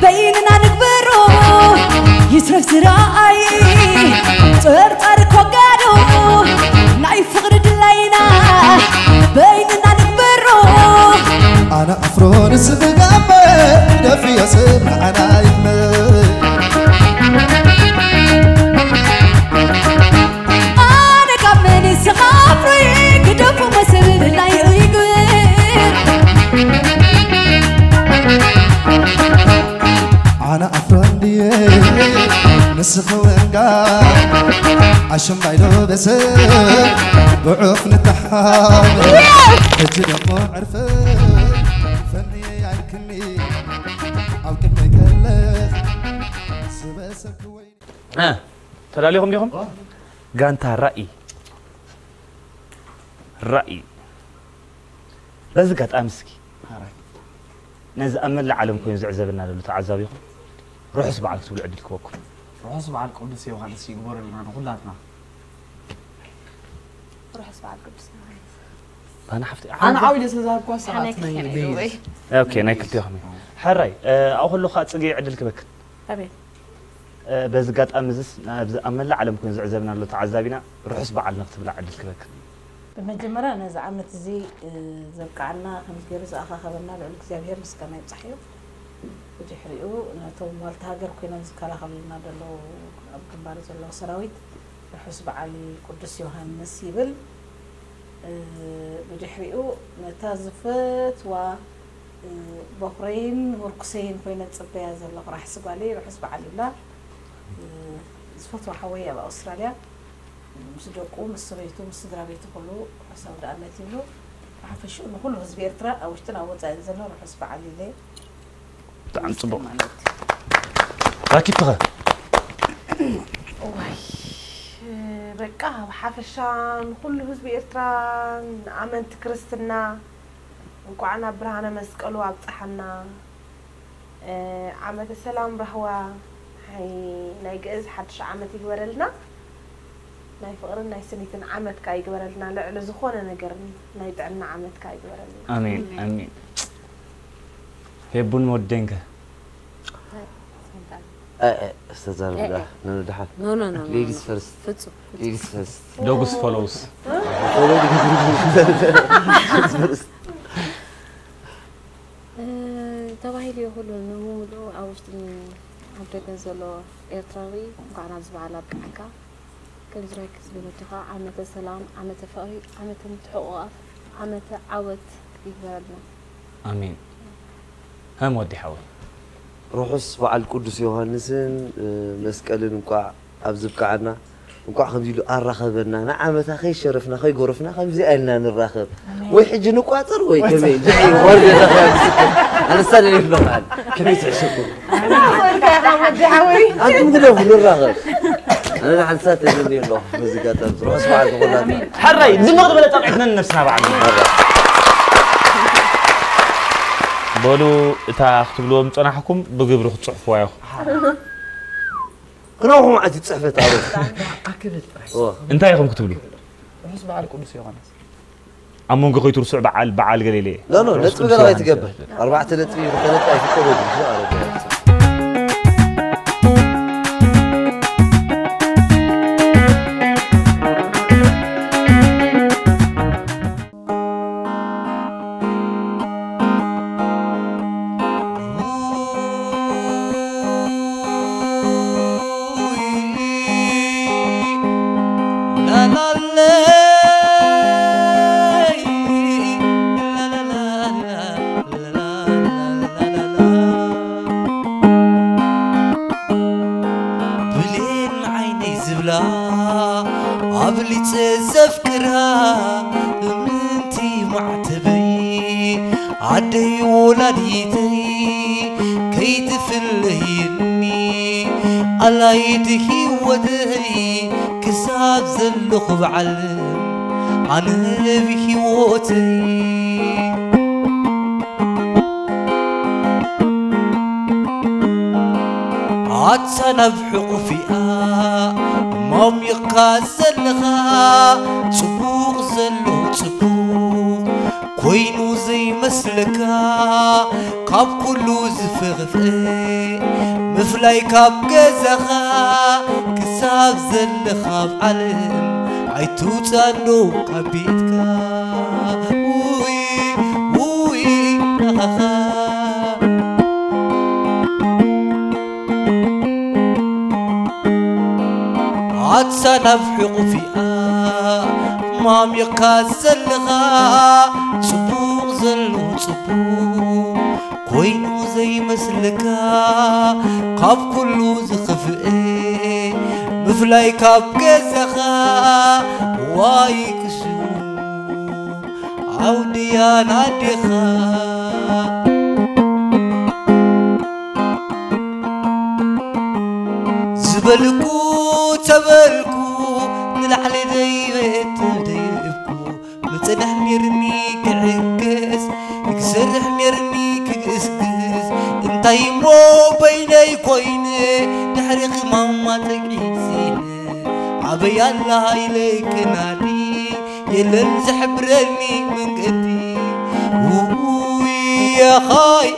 بيننا نكبرو يسرف سراي ترطر كوغادو ناي فقر دلاينا بيننا نكبرو أنا أفرون سبقابة دفي يصير معنا يمي أنا كمني سخافري كدفو مسبب لا يقوي أنا أفرون دي نسخوينكا عشان بايدو بسر ضعف نتحامل هجي دمو عرفت فني يعركني أو كلمة يكلخ سبسك وين تلاليهم ليهم قانتا رأي لازقات أمسكي ناز أمل العالم كون زعزبنا لو تعذبيهم روح اسمع على سؤال عدل كوكو روح اسمع على القدس يوحنا سيجبر لنا كلاتنا روح اسمع على القدس أنا حفتي أنا عاوز أسأل كويس عن أوكي ناكلت يومي حراي أقول له خاطر جاي عدل كبك أبي بزقات أمزس أمل العالم كون زعزبنا لو تعذبنا روح اسمع على نكتب العدل كبك بالمجمرة أنا زعمت زي زبقعنا خمس جرس أخا خبرنا لعلك زابير مسكنا يبصحيو وجحريو نتو مالت هاجر كنا مسكلا خبرنا دلو أبو بارز الله سراويت الحسب علي قدس يوحنس يبل وجحريو نتازفت و بحرين ورقصين كنا تصبيا زل راح يحسب عليه وحسب علي لا زفت وحوية بأستراليا مسجوكو مسريتو مسدرا بيتو كله حسب دعمتي له حفشو إنه كله حزب إيرترا أو اشتنا وضع إنزلنا روح حسب علي ليه تعال صبر راكب تغى واي بقى حفشان كله حزب إيرترا عملت كريستنا وقعنا برهنا مسكلو عبطحنا عملت السلام رهوا هاي نايجز حدش عملت يورلنا ناي فقرنا ناي سنيتن عمد كاي جبرلنا لعل زخونة نجرني ناي دعنا عمد كاي جبرلنا آمين هيبون مودينك استاذ الله ندحت نو ليديز فيرست فتسو ليديز فيرست دوغس فولوز تبعي لي هو نمودو أوشت عبد الجزلو إيرتراوي وقعنا زبالة على بحكا كل زراكز بمتقع عمة السلام عمة فقري عمة متحقق عمة عوت يقبلنا آمين هم ودي حول روح اسمع على القدس يوحنسن مسكلن نقع أبزب كعنا نقع خمسيلو الرخبنا نعمة خي شرفنا خي غرفنا خمسي ألنا نرخب ويحج نقاطر وي كمين جاي ورد أنا استنى يفلق عن كمين تعشقوا أنتم قلوا نرخب أنا عن ساتر مني الله مزيكات روح اسمع على القدس حري دماغ بلا طبعنا نفسنا بعد بولو تاخذوا لهم صناحكم بقبروا تصحفوا ياخو كناهم عاد تصحفت عروس انت ياكم كتبوا حسب على القدس يوحنس امون قيتوا رسع بعال قليليه لا لا تبقى لا يتقبل 4 3 3 في كوبيد عدي ولاديتي كيد في الليلني الله يدهي ودهي كساب زلق بعلم عن بهيوتي عطنا بحقوفها مام يقاسلها صبوغ زلو صبوغ كوينو زي مسلكا كاب كله زفغفئ مفلاي كاب جزخا كساب زل خاب علم عيتو تانو كبيتكا وي أخا عدسا نفحق فيها مام يكازل لغا صبوغ زلو صبوغ كوينو زي مسلكا كاب كلو زخفئ مفلاي كاب كزخا واي كسو عوديا نادخا زبلكو تبلكو نلعلي ديبت ديبكو متنح نرمي كعكس يكسرح نرمي كقسقس انتي مو بيني كويني نحرق ماما تقعيسين عبي الله إليك نادي يلن زحبرني من قدي يا خاي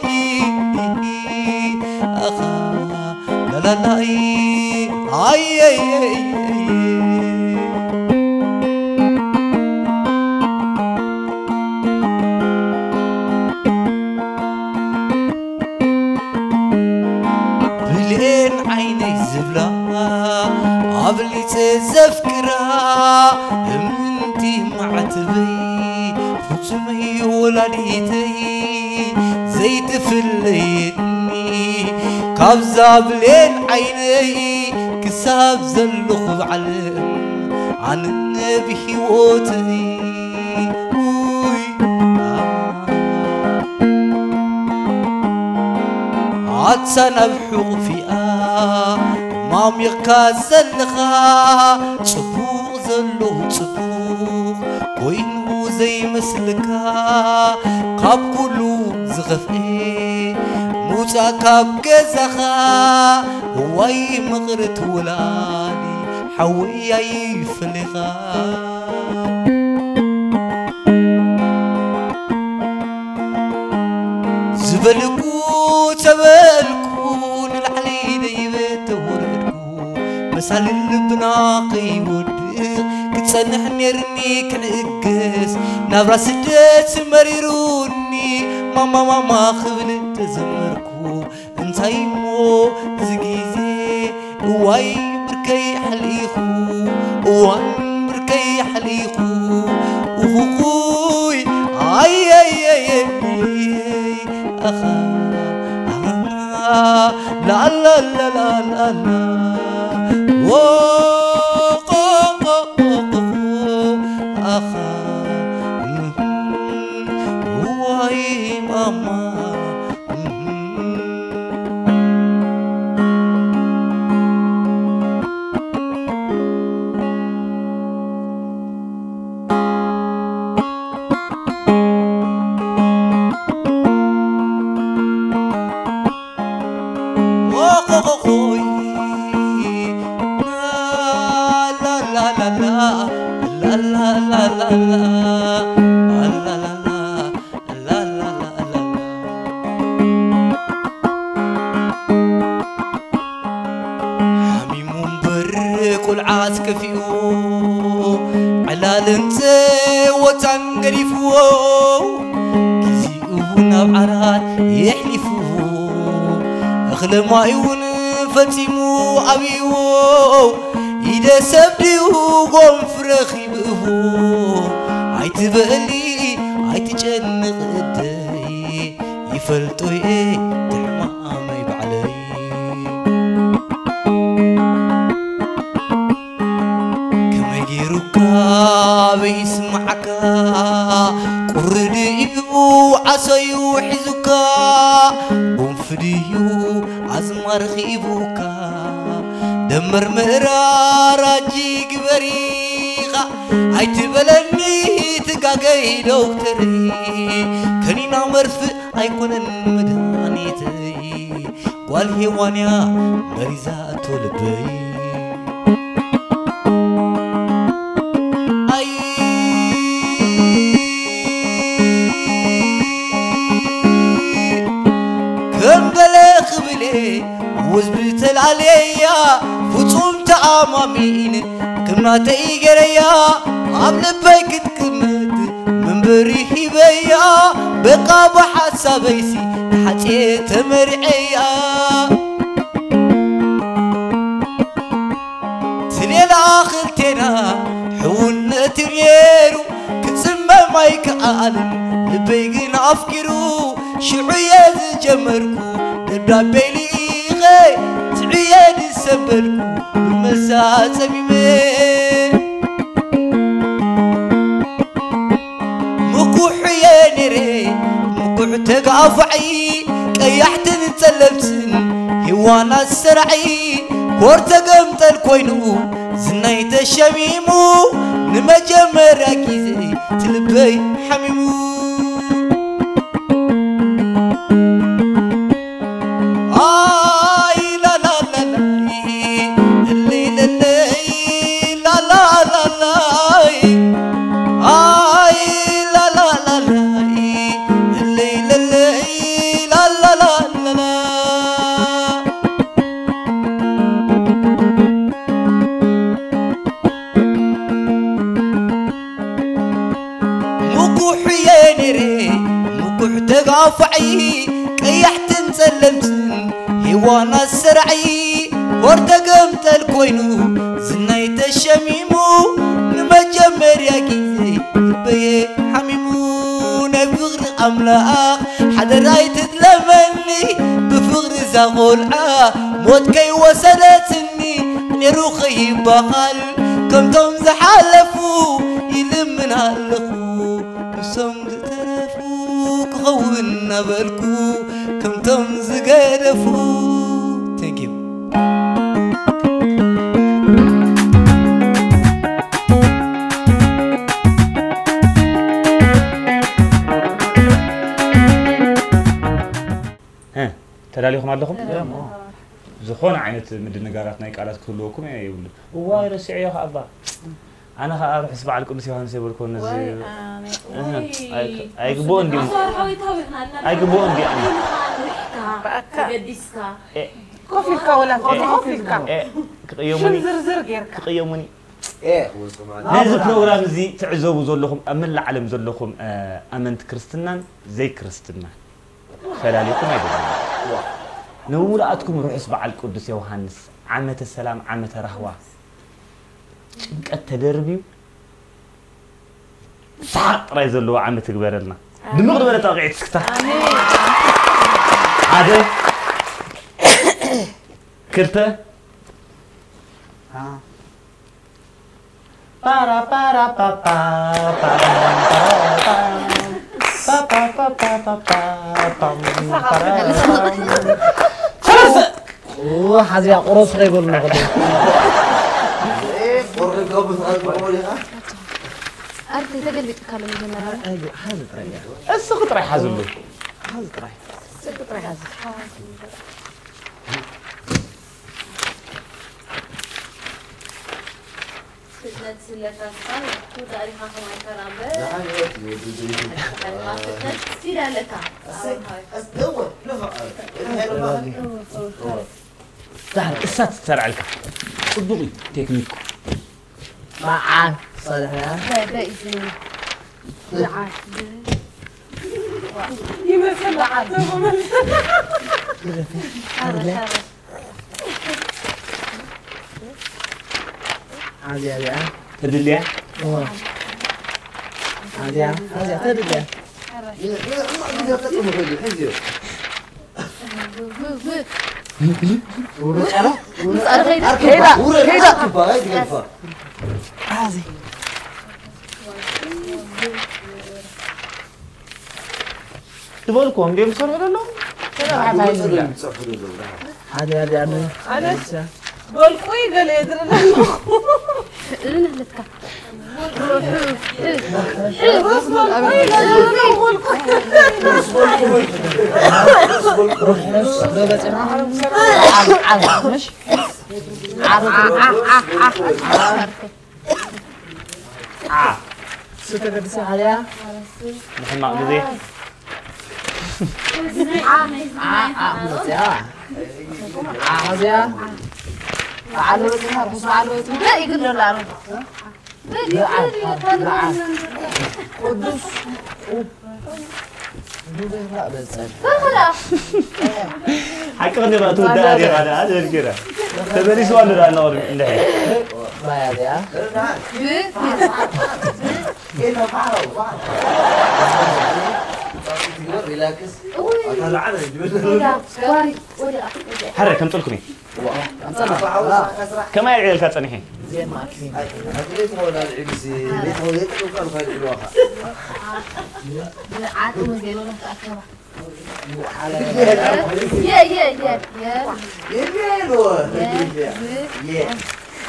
أخا لا لا لا اي اي بلين عيني زبلا عبلي تزفكرا امنتي معتبي فتمي ولديتي زيت في الليتني كابزا بلين عيني كساب زلخ بعلم عن النبي حيوتي عدسا نبحق فيها مام يكازل لغا صبوغ زلو صبوغ كوينو زي مسلكا كاب كلو زغفئ موسى كاب جزخا هواي مغرت ولادي حوي فلغا زبلكو تبلكو نلعلي ديبت وردكو مسال البناقي ودق كتسنح نرني كنقس نبرا سدت مريروني ماما خبل تزمركو انتي مو زقيزي واي بركي حليخو واي بركي حليخو وخوي اي اي اي اخا لا لا لا لا لا لا اخا واي ماما ما يون فتيمو أبيو إذا سبديو قوم فرخي بهو عيت بقلي عيت جنق قدي يفلتوي تحمامي بعلي كما يجيروكا بيسمعك قردي إبو عصيو حزوكا بنفديو عزمار خيبوكا دمر مرارا جيك بريغا عيت بلني تقاقي دكتوري كنينا مرفق أيكونن مدانيتي والهوانيا مريزاتو لبي مامين كنا تيجريا قبل بيك تكمد من بريحي بيا بقى بحسابيسي حتى تمرعيا سنين آخرتنا حولنا تغيرو كتسمى مايك عالم لبيقين أفكرو شعية جمركو دبابي لإيغي تعية سبركو بالمساء سميمين مكوحية نري مكوح تقافعي كيحت نتسلمتن هوانا السرعي كورتقمت الكوينو زنايت الشميمو نمجمر أكيزي تلبي حميمو آي لا لا لا لا اللي لا لا لا لا لا آي لا لا لا لا اللي لا لا لا لا لا تقافعي كيحت نسلمتن هوانا السرعي ورتقمت الكوينو زنايت الشميمو نمجمر يا كيزي بيه حميمو نفغر أملاق حدا راي تتلمني بفغر زغول موت كي وصلتني نروخي بخال كم توم زحالفو يلمن هالخو بسم خونا بالكو كم تمزق دفو Thank you. ها تداليكم عليكم زخون عينت مد نغارات ناي قالات كلكم يقول واي رسعي يا ابا أنا أروح أسمع لكم بس يوهان سيبور كون نزي أيقبون دي أيقبون دي كوفيكا ولا كوفيكا يومني زرزر غيرك يومني هذا البروغرام زي تعزوا زلهم أمن العالم زلهم أمنت كريستنا زي كريستنا فلاليكم أيضا نقول أتكم روح أسمع القدس يوهانس عامة السلام عامة رهوة التدربي صح رايز اللي عم تكبر لنا دمغ ولا تقعد سكتة هذا كرته بارا بارا بابا وحزي قرص يقول لنا أرتي تقلبي تكلم جمرة حازت رايح السقط رايح حازل له حازت رايح سقط رايح حازل سلة أصلا وتاريخها كما يكرم سيرة لك أستوى سهل السات ترى لك صدقي تكنيك معان صالح يا لا إذن معان يمثل معان عادي عادي تدلي عادي عادي تدلي تبغلكم دي بصر ولا لا؟ عادي عادي عادي قول خوي قال يدري لنا لك نحن مع قضي علوتنا بس علوتنا لا يقول له لا قدوس لا بس حكي غني بقى تودع هذه هذا كده تبني سؤال له النور اللي ما هذا كيف فعلوا ريلاكس انا على حرك كم تلكني كما يعيل كاتني زين ما كفين ليش هو العبسي ليش هو يتكلم في الواقع يا يا يا يا يبيلو يا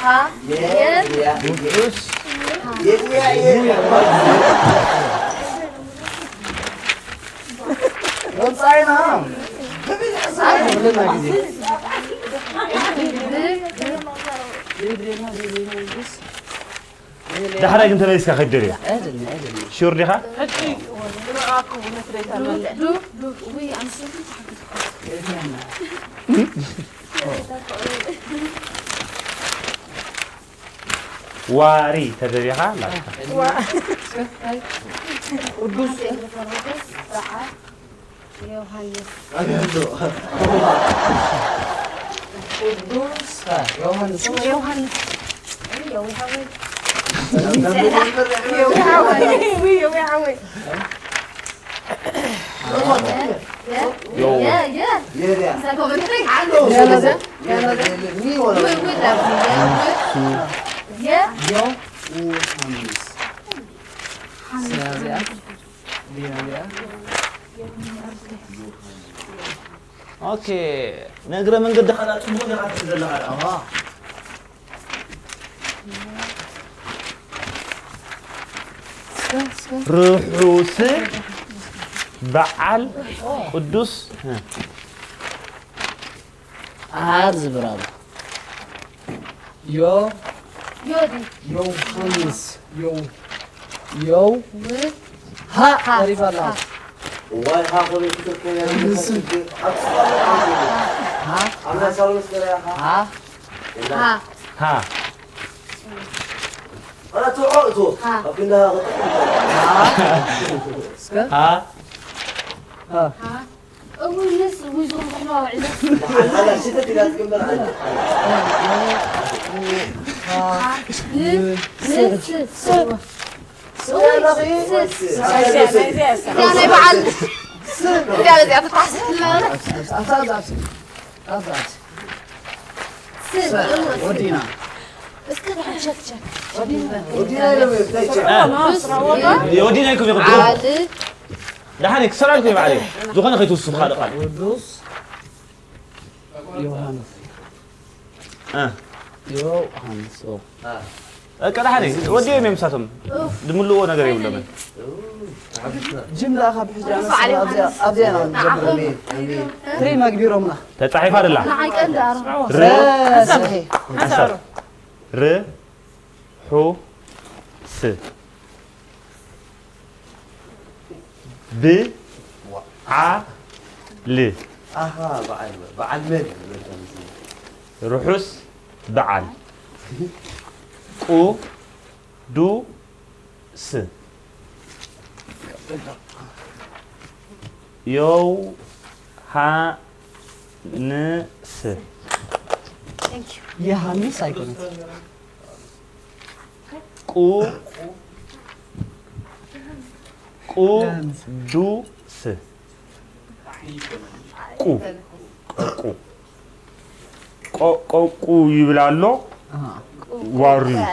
ها يا يا ده حرق انت ليس كخدري شور لها واري تدريها لا قدوس يوحنا اوكي نقرا من قد خلاص مو روحوس بعل قدوس عارز برافو يو يودي يوحنس يو ها تعرف الله وين هاخذ الكتب ها انا صار ها ها ها انا توعدته لكنها ها ها أول ناس ويزور حلوة وعيدة انا شتت لا تكمل عليك يعني بعد يعني زي تحسن ودينا بس كده حشك شك ودينا لما يفتح يودينا لكم يقدروا عادي دحين كسر لكم عليه زغنا خيتو السبخ هذا قدوس يوحنس يوحنس كده حني ودي ميم ساتم دملو نغير يبلم جملة خب حجة أبدينا امين تريما كبيرة تتعيف هذا لا معك أنت ر صحيح ر حو س ب ع ل اها بعد من رحس بعل قو دو س يو ها ن س يوحنس أيكون قو قو دو س قو قو قو يبلالو واري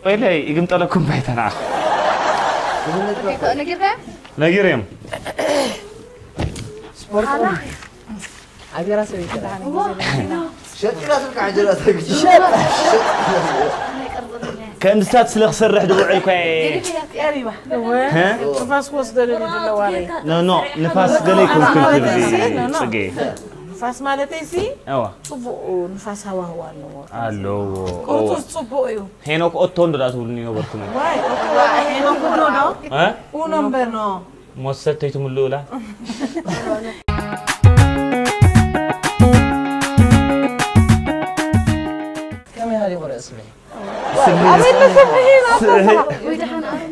ويلي يقمت لكم بيتنا نجيرهم سبورت أبي راسي شت راسك عجلاتك كان ستات سلخ سرح دبوعي كاي ايوه ها نفاس وصل للوالي نو نفاس قليكم كنت بدي صقي نفاس مالتي سي ايوا صبو نفاس هوا هو الو قرطوس صبو ايو هينوك اوتون دات ولني وبركم واي هنا كله نو ها ونمبر نو موسطيتم اللولا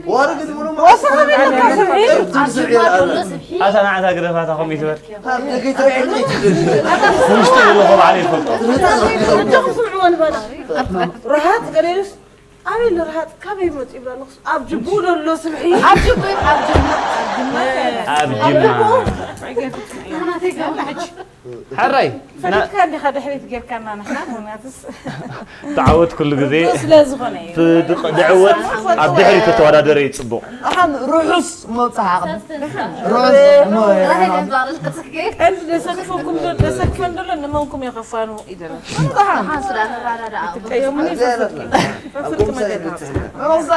وارد منو وصل منو سبحي أنا عاد أقدر فاتهم يتبر هذا كي تعيد ويشتغل لهم عليه فلتر تسمعون بلا رهات قليل أبي رهات كابي موت يبلا نقص أبجبون له سبحي حري فلت كان لي خد حريت غير كان نحن وناتس تعود كل جزء بس لازم هنا دعوة عبد الحري تتوادر يتصبو أحن روحس ملصحة روحس أنت لسكفكم لسكفن دول إن ممكن يخفانوا إذا يومني ففرت ما جدها روحس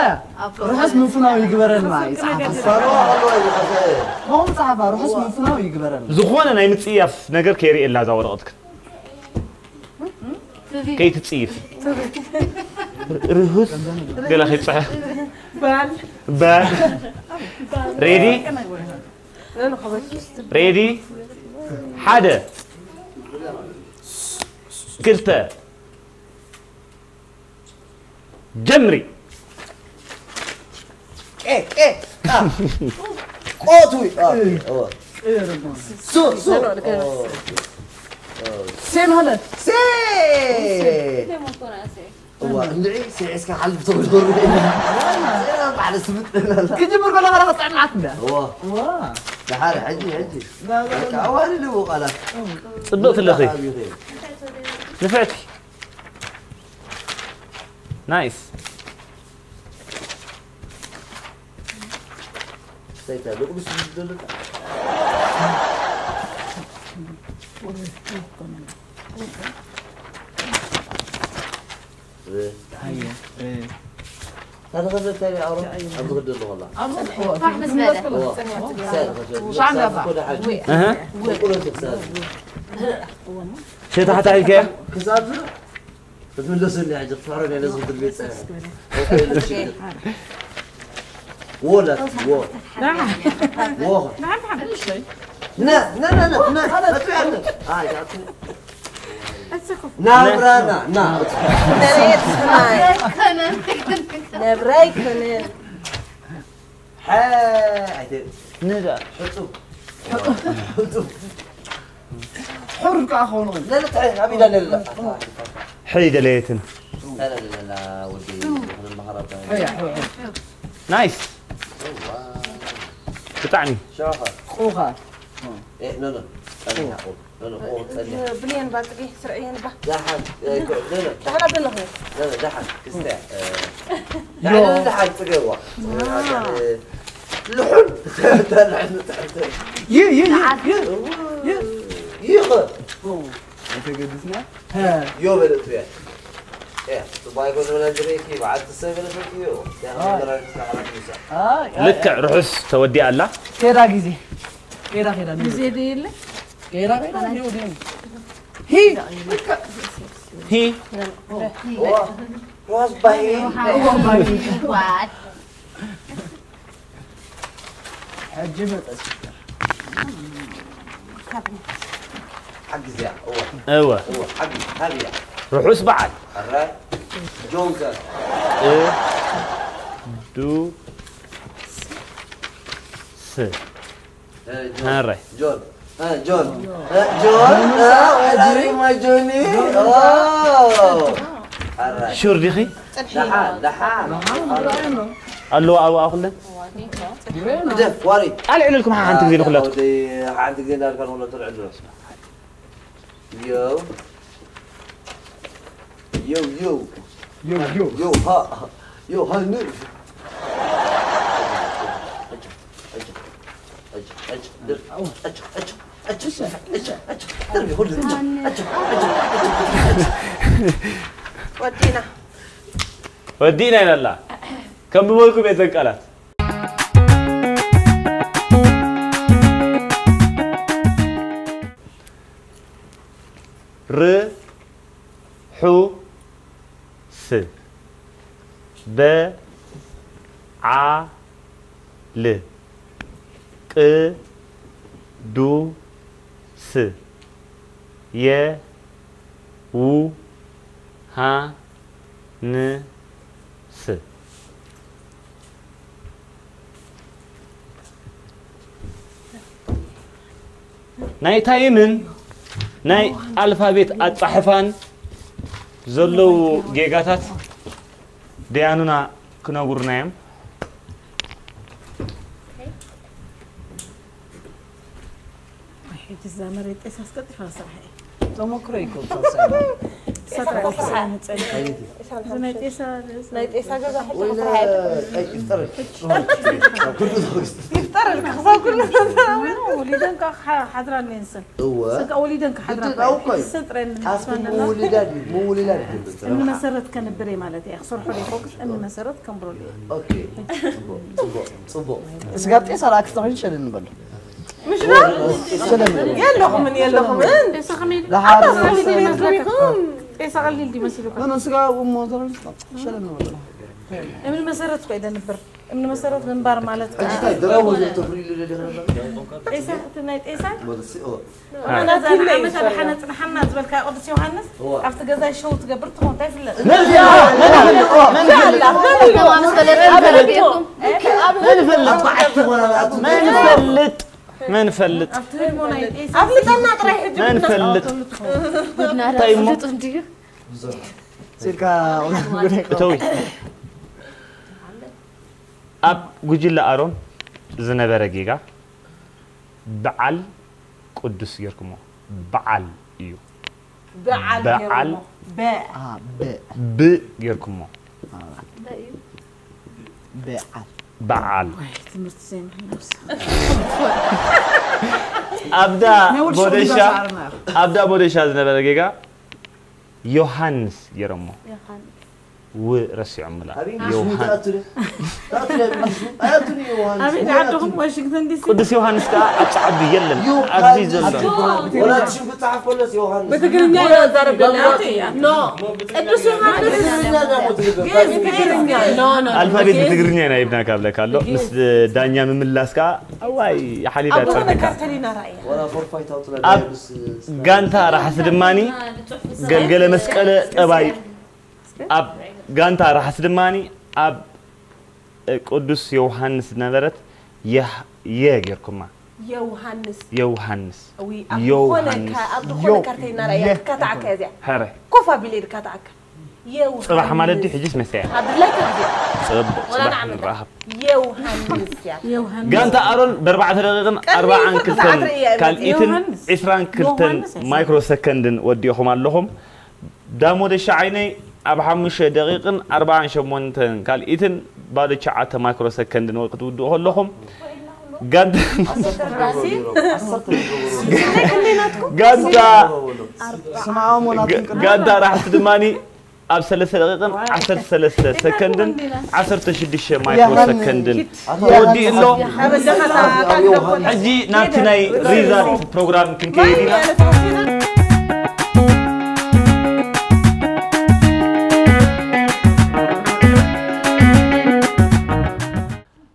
روحس مفناو يقبرن معي هم صحابة روحس مفناو يقبرن زخوانا ناي متصيف نجر كيري إلا زورقتك كي تتصيف رهوس قال خي صح بال ريدي ريدي حدا كلتا جمري ايه قوتوي سو سين هلا سي هو ندعي سي اسكا حل بتقول بعد سمت كجي برقلا غلا طعم عتبه هو تعال حجي اول اللي هو قال صدقت الاخي نفعتي نايس سيتا لو بس بدل هذا غزل تاني عورة أبو غدل والله واحد بس ماذا شو تحت عليك كيف؟ كساد بس من لسه اللي عجب فارني لازم تلبيت ولا نعم واه نعم لا هذا تعمل هاي نابرانا نا نبراي كنن حاي ندى حطوا حرك أخونون لا تعال أبي لا حيدة ليتن لا ودي المهارات نايس قطعني شاخر خوخة إيه نو بلين باطقي سرعين با دحن دحنا بالله لا دحن كستع يعني دحن تقوى لحن تلعن يخ أنت قدسنا ها يوم الأسبوع إيه تبغى يقول ولا جريكي بعد تسوي ولا تسوي لك رحس تودي الله كيرا جيزي كيرا زيد يلا كيرا هي هي راس باهي عجبت حق زيا ايوه حق هذه رحوس بعد الراي جونسون دو س هاي جون جون وداري ما جوني شو رديخي دحان قالوا او اخلن دف واري قال لكم حنت زين كلاتكم عندك زين كان ولا طلع له يو ها نور ودينا الى الله كم بقولكم يتنقلات ر حو س ب ع ل ق دو س ي و ها ن س ناي تايمن ناي الفابيت اتصحفان زلو جيجاتات ديانونا كنغورنايم حيت الزمرت اساس كتف صراحه تمكرو يكون يفطر الكخفا كله وليدنك حضرا ننسى سك وليدنك حضرا سترن مو ولدان ان مسرت كان بري مالتي اخسر حلي فوكس ان مسرت كان برولي اوكي صبو سقط ايش راك تستخدم شنو نبل مش يلهم من يلهم انت سخمي لا ايش اغلي دي مسيلوك انا سقا وموتور شنو نبل من مسرت قيد نبر من مسرت من بار مالتك اجي دراوز تفريل ايش تنايت ايش بس انا زعما مثلا حنت محمد بالك قدس يوحنس عرفت غزا شو تقبرت هون تفل ما نفلت افلطنا طريح ما نفلت طيب سيركا توي اب ጉጅለ አሮን ዝነበረ ጌጋ በዓል ቅዱስ ይርክሞ በዓል እዩ በዓል ብ ይርክሞ በዓል አብዳ ቦደሻ ዝነበረ ጌጋ ዮሐንስ ይረሞ ورسي عملا أبي عندهم واشنطن دي سي قدس يوحنس كا أتصعد يلن عزيز ولا تشوف تعرف ولا يوحنس بتقرني يا ضرب نو قدس يوحنس الفابيت بتقرني أنا ابنك قبل كله بس دانيا من ملاسكا أواي حليبة كارتلينا رأيي ولا فور فايت أوت بس جانتا راح سدماني قلقل مسكلة أباي أب جانتا راح سدماني أب قدس يوحنس نبرت يغيركم يوحنس يوحنس أبدو كارتينا رأيي كاتعك هذا هره كوفا بليد كاتعك يوحنس صباح ما لدي حجز مساء هذا لا تبدي ولا نعمل راهب يوحنس جانتا أرون بربعة دقائق 4 كلتن قال إيتن 20 كلتن مايكرو سكندن وديهم لهم دامو دش عيني أب 5 دقائق 4 شمونتن قال إيتن بعد شعات مايكرو سكندن وقت ودوه لهم جانتا جانتا راح تدماني أب 3 دقائق 10 سكندن 10 تشدش مايكرو سكندن ودي له حجي ناتناي ريزات بروجرام كنكيدينا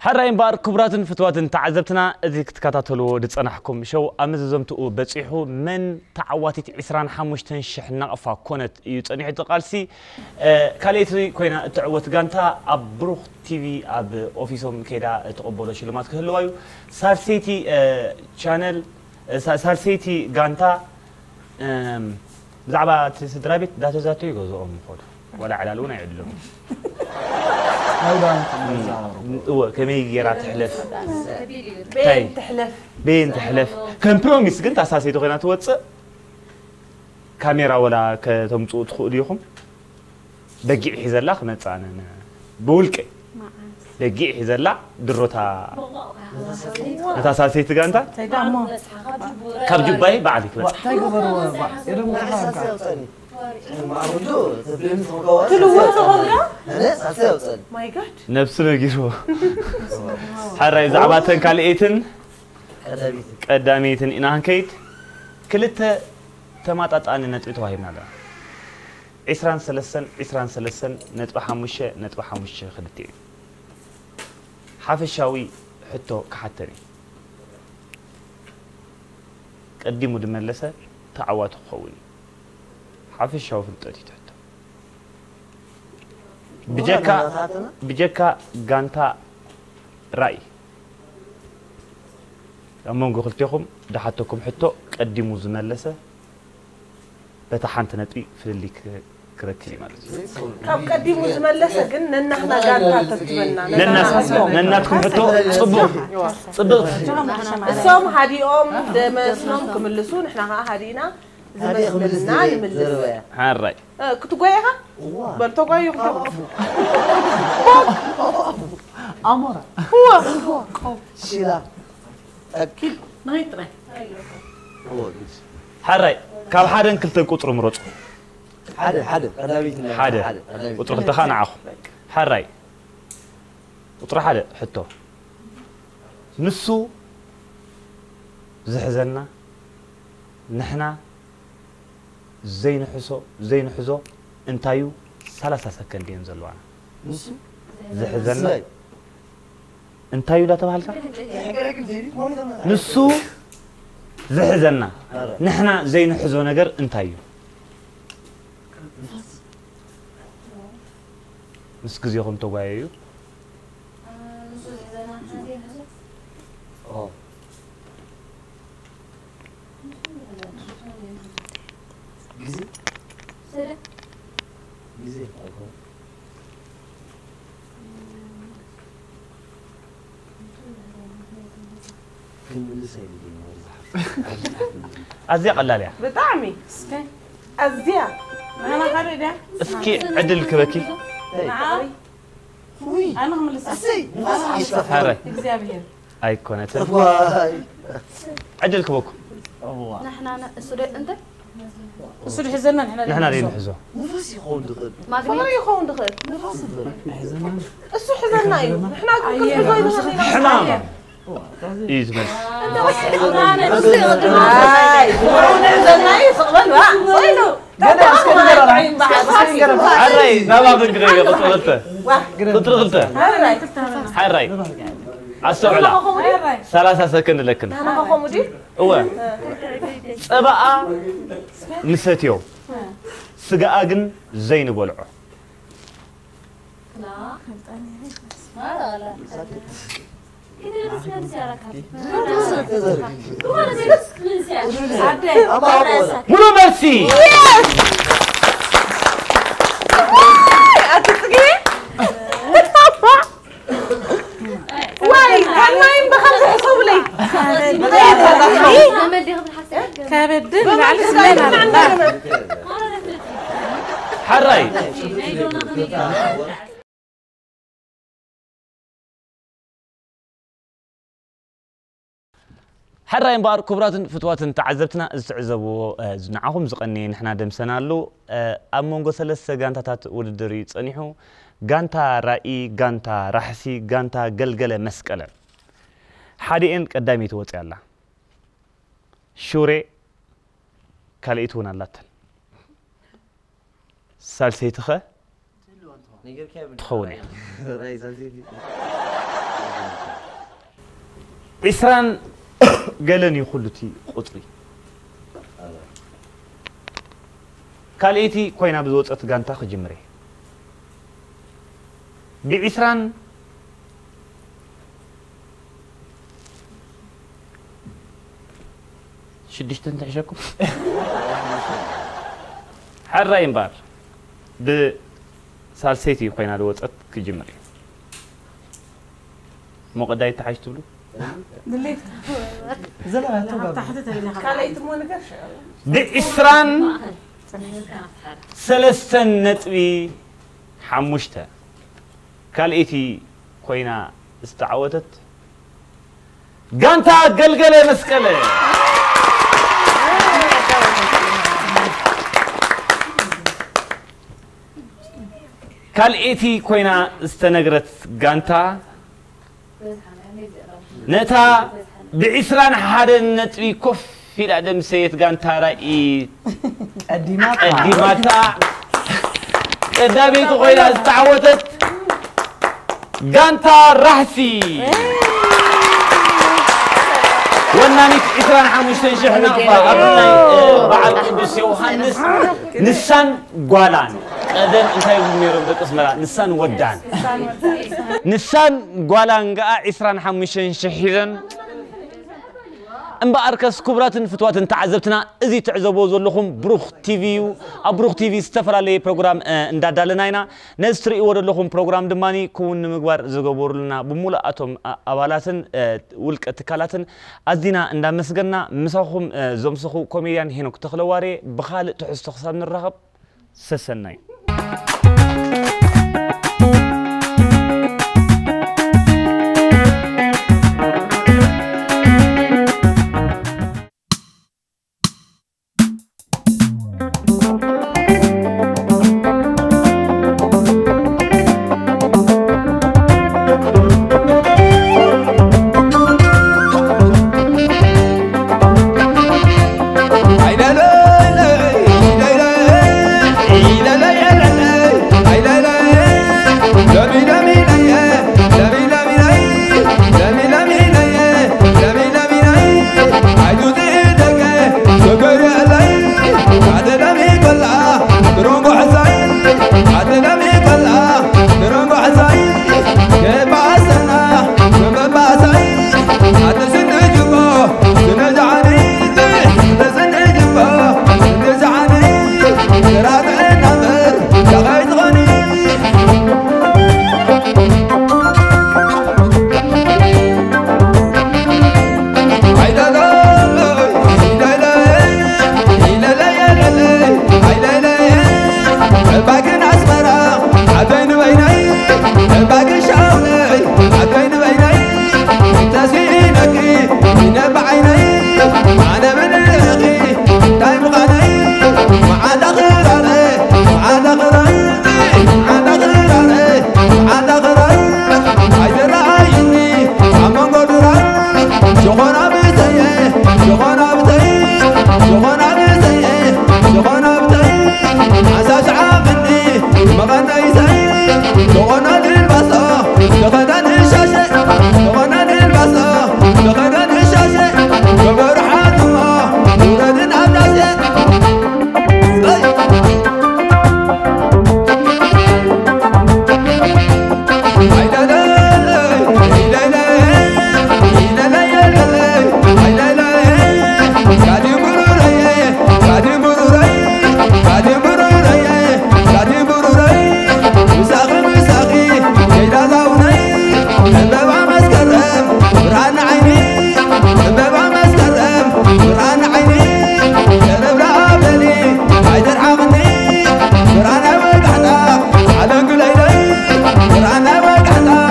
حرين بار كبراتن فتواتن تعذبتنا اذا كتكاتلو دصنحكم شو امززمتو بصيحو من تعواتيت 25 شح نقفا كونت يصنيح تقالسي كاليتري كوينا تعوت غانتا ابروخ تي في اب اوفيسوم كيدا تقبلوا شلمات كهلوايو سارسيتي شانل سارسيتي غانتا زعبا تسدرابيت داتو زاتو يغزوهم فود ولا علالونا يعدلهم هو كمي يرا تحلف بين تحلف كان بروميس كنت اساسي تخينا توص كاميرا ولا كتمصو تخديكم دقيق حزلا خمصانن بولقي دقيق حزلا دروتا اساسي تغانتا كابجباي بعدك بس تايغبروا يرم ماي جاد نفسنا جيرو حراي زعباتن كاليتن قداميتن إنا هنكيت كلتا تماطاطان نطبي توهيبنا لا 23 نطبي 5 خدتي حافشاوي حتو كحتري قديمو دملسه تعوات خوي حافشاو في الطريق تحت بجكا غانتا رأي أمون قلتيكم دحتكم حتى قدموا زملسة بتحنت نتبي في اللي كركلي مالك كم قدموا زملسة قلنا إن إحنا غانتا تتبنى نناتكم حتى صبغ السوم هادي دمسنهم كملسون إحنا هادينا زملسنا نملس ها الرأي كنت قويها؟ بلتو قوي أمورا هو شيلا أكيد نايتري حري كاب حدا كلت قطر مرط حدا قطر تخان عخو حري قطر حدا حتى نسو زحزنا نحنا زين حزو انتايو 3 سكند ينزلوا نسو زحزنا انتايو لا تبالك نسو زحزنا نحنا زين حزو نجر انتايو مسكزيهم توغايو أزياء قلاليا بطعمي أزياء أنا خريدة اسكي عدل كبكي نعم أنا هم اللي هاري إكزابير أي كونت عدل كبكو نحن السوري أنت السوري حزنا نحن رين حزو نفسي يخون دخل ما فما يخون دخل نفسي السو حزنا أيوه نحنا كل حزوين حمام يزمن حري نبغى بنقري قطرته حري السؤال 3 سكند لكن هو صباء نستيو سقا جن زين بولعه مولو ميرسي واي كان ما ينبخل صولي كابد على سلامة حري حري مبار كبرات فتوات تعذبتنا استعذبوا زنعهم زقني نحنا دمسنا له أمونغو سلسة غانتات ودري تصنيحو غانتا رأي غانتا رحسي غانتا قلقلة مسكلة حادئين قدامي توتي الله شوري كاليتونا اللاتن سالسيتخه تخوني إسران قالني خلتي قطري كاليتي كوينا بزوت أتغانتا خجمري بعسران شدشتن تحشكم حرة ينبار بسالسيتي كوينا بزوت أتغجمري مقداي تحشتوا له دليت كاليت مو نقرش بإسران سلسة نتبي حمشتها كالإيتي كوينا استعوتت غانتا قلقلة مسكلة كالإيتي كوينا استنقرت غانتا نتا بعسران حدا نتبي كف في الأدم سيت غانتا رأي قديماتا قدامي كوينا استعوتت غانتا رحسي ونانيك إسران حموشتن شحنا أبناي بعد قدس يوحنس نسان قوالان قدم انتي بميرو دقس مرا نسان ودان نسان قوالانقا عسران حمشن شحيرن أنبا أركز كبرات فتوات تعذبتنا إذا تعذبوا زلهم بروخ تيفيو أبروخ تيفي استفر على برنامج إندادالناينا نستري ورد لهم برنامج دماني كون مقبار زجبور لنا بمولا أتوم أولاتن ولك تكالاتن أزينا إندا مسجنا مسخهم زمسخو كوميديان هناك تخلواري بخال تحس تخسر من الرغب سسناي أنا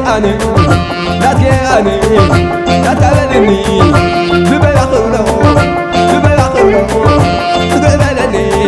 أنا لا تقبلني ببلا خلو ببلا خلو تقبلني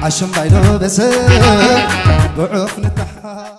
عشان بعيدو بس بعوف نتحا